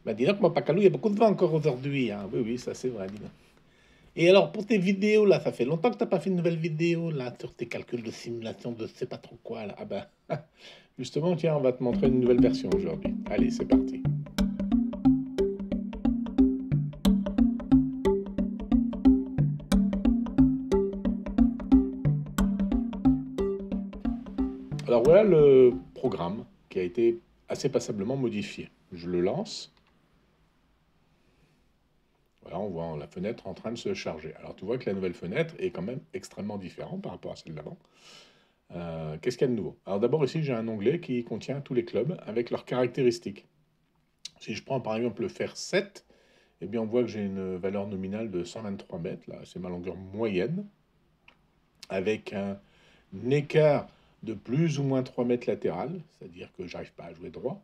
Bah dis donc, mon Pacalou, il y a beaucoup de vent encore aujourd'hui, hein. Oui, oui, ça c'est vrai, dis donc. Et alors, pour tes vidéos, là, ça fait longtemps que t'as pas fait une nouvelle vidéo, là, sur tes calculs de simulation de je sais pas trop quoi, là. Ah bah, justement, tiens, on va te montrer une nouvelle version aujourd'hui. Allez, c'est parti. Alors voilà le programme qui a été assez passablement modifié. Je le lance. Voilà, on voit la fenêtre en train de se charger. Alors tu vois que la nouvelle fenêtre est quand même extrêmement différente par rapport à celle d'avant. Qu'est-ce qu'il y a de nouveau? Alors d'abord ici j'ai un onglet qui contient tous les clubs avec leurs caractéristiques. Si je prends par exemple le fer 7, eh bien on voit que j'ai une valeur nominale de 123 mètres, là c'est ma longueur moyenne, avec un écart de plus ou moins 3 mètres latéral, c'est-à-dire que j'arrive pas à jouer droit.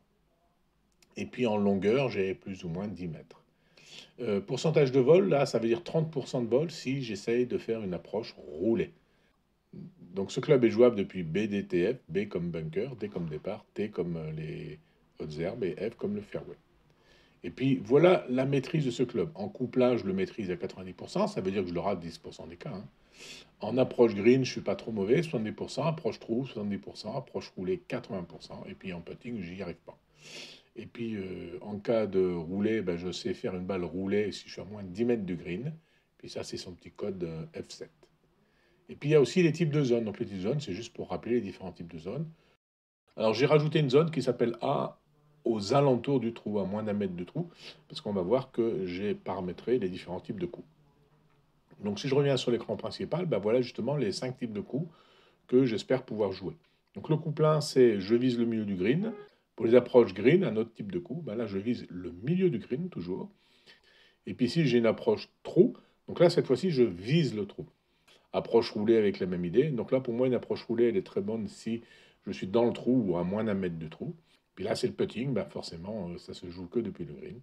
Et puis en longueur, j'ai plus ou moins 10 mètres. Pourcentage de vol, là, ça veut dire 30% de vol si j'essaye de faire une approche roulée. Donc ce club est jouable depuis BDTF, B comme bunker, D comme départ, T comme les hautes herbes et F comme le fairway. Et puis voilà la maîtrise de ce club. En couplage, je le maîtrise à 90%, ça veut dire que je le rate 10% des cas, hein. En approche green, je suis pas trop mauvais, 70%, approche trou, 70%, approche roulée, 80%, et puis en putting, j'y arrive pas. Et puis en cas de roulé, ben, je sais faire une balle roulée si je suis à moins de 10 mètres du green. Puis ça, c'est son petit code F7. Et puis il y a aussi les types de zones. Donc les types de zones, c'est juste pour rappeler les différents types de zones. Alors j'ai rajouté une zone qui s'appelle A aux alentours du trou, à moins d'un mètre du trou, parce qu'on va voir que j'ai paramétré les différents types de coups. Donc si je reviens sur l'écran principal, ben voilà justement les 5 types de coups que j'espère pouvoir jouer. Donc le coup plein, c'est je vise le milieu du green. Pour les approches green, un autre type de coup, ben là je vise le milieu du green toujours. Et puis ici j'ai une approche trou, donc là cette fois-ci je vise le trou. Approche roulée avec la même idée. Donc là, pour moi, une approche roulée, elle est très bonne si je suis dans le trou ou à moins d'un mètre du trou. Puis là, c'est le putting, bah forcément, ça se joue que depuis le green.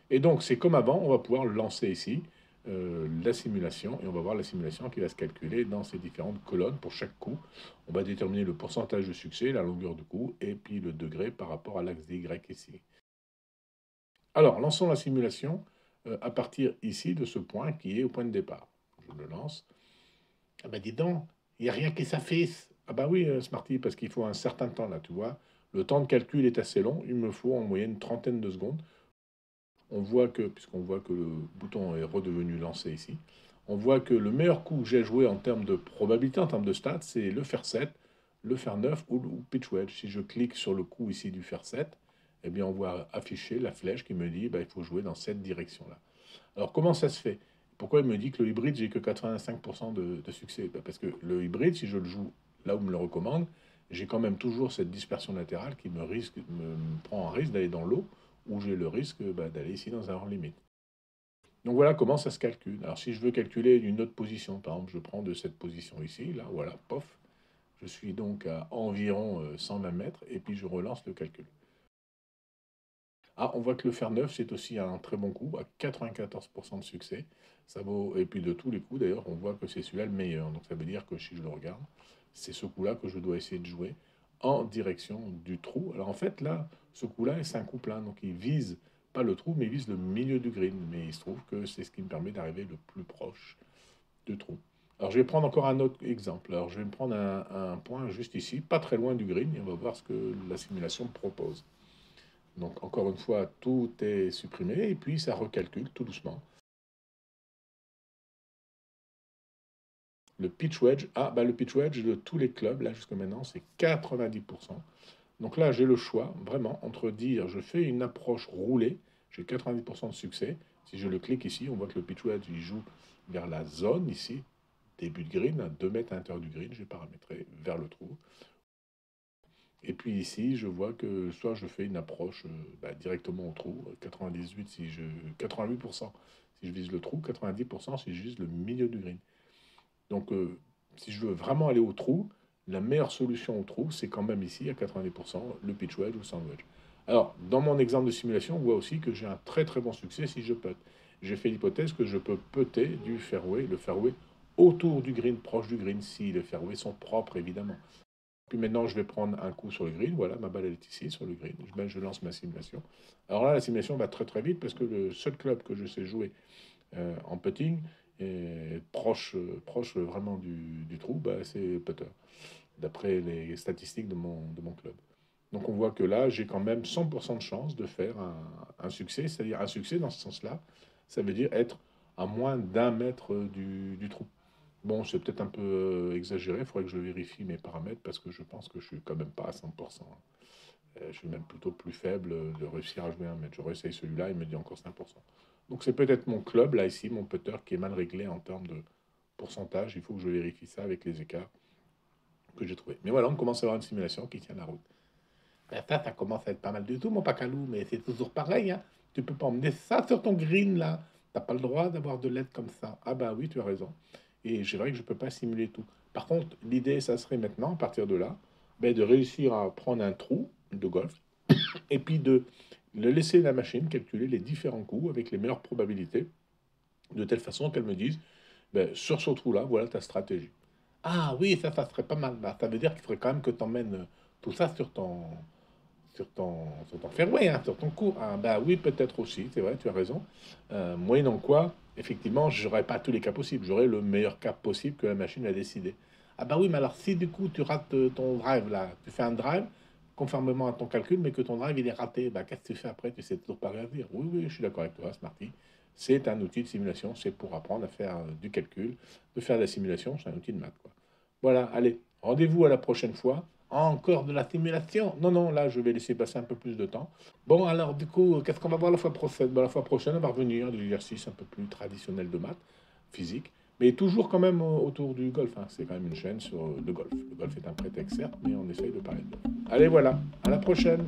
Et donc, c'est comme avant, on va pouvoir lancer ici la simulation, et on va voir la simulation qui va se calculer dans ces différentes colonnes pour chaque coup. On va déterminer le pourcentage de succès, la longueur du coup, et puis le degré par rapport à l'axe des Y ici. Alors, lançons la simulation à partir ici de ce point qui est au point de départ. Je le lance. Ah bah dis donc, il n'y a rien qui s'affiche. Ah bah oui, Smarty, parce qu'il faut un certain temps là, tu vois. Le temps de calcul est assez long, il me faut en moyenne une trentaine de secondes. On voit que, puisqu'on voit que le bouton est redevenu lancé ici, on voit que le meilleur coup que j'ai joué en termes de probabilité, en termes de stats, c'est le fer 7, le fer 9 ou le pitch wedge. Si je clique sur le coup ici du fer 7, eh bien on voit afficher la flèche qui me dit bah, il faut jouer dans cette direction-là. Alors comment ça se fait? Pourquoi il me dit que le hybride, j'ai que 85% de succès? Bah, parce que le hybride, si je le joue là où me le recommande, j'ai quand même toujours cette dispersion latérale qui me prend un risque d'aller dans l'eau, ou j'ai le risque bah, d'aller ici dans un hors limite. Donc voilà comment ça se calcule. Alors si je veux calculer une autre position, par exemple, je prends de cette position ici, là, voilà, pof, je suis donc à environ 120 mètres, et puis je relance le calcul. Ah, on voit que le fer neuf, c'est aussi un très bon coup, à 94% de succès. Ça vaut, et puis de tous les coups, d'ailleurs, on voit que c'est celui-là le meilleur. Donc ça veut dire que si je le regarde, c'est ce coup-là que je dois essayer de jouer en direction du trou. Alors en fait, là, ce coup-là, c'est un coup plein. Donc il vise pas le trou, mais il vise le milieu du green. Mais il se trouve que c'est ce qui me permet d'arriver le plus proche du trou. Alors je vais prendre encore un autre exemple. Alors je vais me prendre un point juste ici, pas très loin du green, et on va voir ce que la simulation me propose. Donc encore une fois, tout est supprimé et puis ça recalcule tout doucement. Le pitch wedge, ah bah le pitch wedge de tous les clubs, là jusqu'à maintenant, c'est 90%. Donc là, j'ai le choix, vraiment, entre dire je fais une approche roulée, j'ai 90% de succès. Si je le clique ici, on voit que le pitch wedge, il joue vers la zone ici, début de green, à 2 mètres à l'intérieur du green, j'ai paramétré vers le trou. Et puis ici, je vois que soit je fais une approche bah, directement au trou, 98 si je, 88% si je vise le trou, 90% si je vise le milieu du green. Donc si je veux vraiment aller au trou, la meilleure solution au trou, c'est quand même ici à 90% le pitch wedge ou le sandwich. Alors, dans mon exemple de simulation, on voit aussi que j'ai un très très bon succès si je putt. J'ai fait l'hypothèse que je peux putter du fairway, le fairway autour du green, proche du green, si les fairways sont propres évidemment. Puis maintenant, je vais prendre un coup sur le green. Voilà, ma balle elle est ici, sur le green. Je lance ma simulation. Alors là, la simulation va très très vite parce que le seul club que je sais jouer en putting est proche vraiment du trou, bah, c'est putter, d'après les statistiques de mon club. Donc on voit que là, j'ai quand même 100% de chance de faire un succès, c'est-à-dire un succès dans ce sens-là, ça veut dire être à moins d'un mètre du trou. Bon, c'est peut-être un peu exagéré, il faudrait que je vérifie mes paramètres parce que je pense que je suis quand même pas à 100%. Je suis même plutôt plus faible de réussir à jouer un mètre. Je réessaye celui-là, il me dit encore 5%. Donc c'est peut-être mon club, là ici, mon putter, qui est mal réglé en termes de pourcentage. Il faut que je vérifie ça avec les écarts que j'ai trouvés. Mais voilà, on commence à avoir une simulation qui tient la route. Ben ça commence à être pas mal du tout, mon Pacalou, mais c'est toujours pareil, hein. Tu peux pas emmener ça sur ton green, là. T'as pas le droit d'avoir de l'aide comme ça. Ah bah oui, tu as raison. Et c'est vrai que je peux pas simuler tout. Par contre, l'idée, ça serait maintenant, à partir de là, ben, de réussir à prendre un trou de golf et puis de le laisser la machine calculer les différents coups avec les meilleures probabilités, de telle façon qu'elle me dise, ben, sur ce trou-là, voilà ta stratégie. Ah oui, ça serait pas mal. Bah, ça veut dire qu'il faudrait quand même que tu emmènes tout ça sur ton fairway, hein, sur ton cours. Ah, bah oui, peut-être aussi, c'est vrai, tu as raison. Moyennant quoi, effectivement, je n'aurai pas tous les cas possibles. J'aurai le meilleur cas possible que la machine a décidé. Ah bah oui, mais alors si du coup tu rates ton drive là, tu fais un drive conformément à ton calcul, mais que ton drive il est raté, bah qu'est-ce que tu fais après? Tu sais toujours pas réagir. Oui, oui, je suis d'accord avec toi, Smarty. C'est un outil de simulation, c'est pour apprendre à faire du calcul, de faire de la simulation, c'est un outil de maths, quoi. Voilà, allez, rendez-vous à la prochaine fois. Encore de la simulation? Non, non, là, je vais laisser passer un peu plus de temps. Bon, alors, du coup, qu'est-ce qu'on va voir la fois prochaine? Ben, la fois prochaine, on va revenir à des exercices un peu plus traditionnels de maths, physique, mais toujours quand même autour du golf, hein. C'est quand même une chaîne sur le golf. Le golf est un prétexte, certes, mais on essaye de parler de golf. Allez, voilà, à la prochaine!